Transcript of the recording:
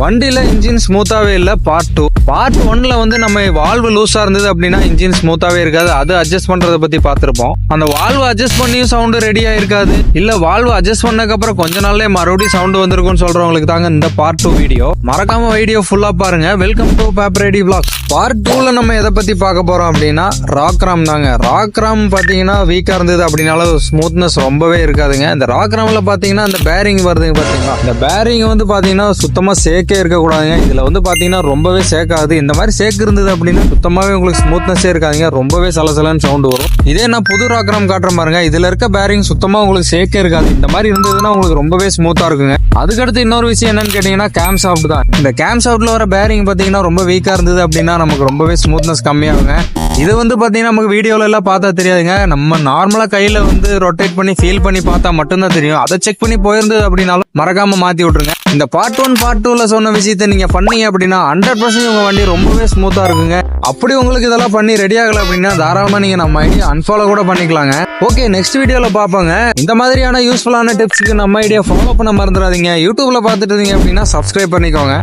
வண்டியில இன்ஜின் ஸ்மூத்தாவே இல்ல. பார்ட் 1ல வந்து நம்ம வால்வு லூஸா இருந்தது அப்படின்னா இன்ஜின் ஸ்மூத்தாவே இருக்காது. அது அட்ஜஸ்ட் பண்றத பத்தி பார்த்திருப்போம். அந்த வால்வு அட்ஜஸ்ட் பண்ணியும் சவுண்ட் ரெடியா இருக்காது. இல்ல வால்வு அட்ஜஸ்ட் பண்ணதுக்கு அப்புறம் கொஞ்ச நாள்லயே மறுபடியும் சவுண்ட் வந்திருக்கும்னு சொல்றவங்களுக்கு தாங்க இந்த பார்ட் 2 வீடியோ. மறக்காம வீடியோ ஃபுல்லா பாருங்க. Welcome to paper ready vlogs. Part 2ல நம்ம எதை பத்தி பார்க்க போறோம் அப்படின்னா ராக் ராம் தாங்க. ராக் ராம் பாத்தீங்கன்னா வீக்கா இருந்தது அப்படின்னாலும் ஸ்மூத்னஸ் ரொம்பவே இருக்காதுங்க. இந்த ராக் ராம்ல பாத்தீங்கன்னா அந்த பேரிங் வருதுங்க பாத்தீங்களா, இந்த பேரிங் வந்து பாத்தீங்கன்னா சுத்தமா சேக்கே இருக்க கூடாதுங்க. இதுல வந்து பாத்தீங்கன்னா ரொம்பவே சேக்காது. இந்த மாதிரி சேக் இருந்தது அப்படின்னா சுத்தமாவே உங்களுக்கு ஸ்மூத்னஸே இருக்காதுங்க. ரொம்பவே சலசலன்னு சவுண்ட் வரும். இதே நான் புது ராக் ராம் காட்டுறேன் பாருங்க, இதுல இருக்க பேரிங் சுத்தமா உங்களுக்கு சேக்கே இருக்காது. இந்த மாதிரி இருந்ததுன்னா உங்களுக்கு ரொம்பவே ஸ்மூத்தா இருக்குங்க. அதுக்கடுத்து இன்னொரு விஷயம் என்னன்னு கேட்டீங்கன்னா கேம் ஷாஃப்ட் தான். இந்த கேம் ஷாஃப்ட்ல வர பேரிங் பாத்தீங்கன்னா ரொம்ப வீக்கா இருந்தது அப்படின்னா நமக்கு ரொம்பவே ஸ்மூத்னஸ் கம்மியாகுங்க. இது வந்து பாத்தீங்கன்னா நமக்கு வீடியோல எல்லாம் பார்த்தா தெரியாதுங்க. நம்ம நார்மலா கையில வந்து ரொட்டேட் பண்ணி ஃபீல் பண்ணி பார்த்தா மட்டும்தான் தெரியும். அதை செக் பண்ணி போயிருந்தது அப்படின்னாலும் மறக்காம மாத்தி விட்டுருங்க. இந்த பார்ட் 1 பார்ட் 2ல சொன்ன விஷயத்த நீங்க பண்ணீங்க அப்படின்னா 100% உங்க வண்டி ரொம்பவே ஸ்மூத்தா இருக்குங்க. அப்படி உங்களுக்கு இதெல்லாம் பண்ணி ரெடி ஆகல அப்படின்னா தாராளமா நீங்க நம்ம ஐடியா அன்ஃபாலோ கூட பண்ணிக்கலாங்க. ஓகே, நெக்ஸ்ட் வீடியோல பாப்பாங்க. இந்த மாதிரியான யூஸ்ஃபுல்லான டிப்ஸ்க்கு நம்ம ஐடியா ஃபாலோ பண்ண மறந்துடாதீங்க. யூடியூப்ல பார்த்துட்டு இருந்தீங்க அப்படின்னா சப்ஸ்கிரைப் பண்ணிக்கோங்க.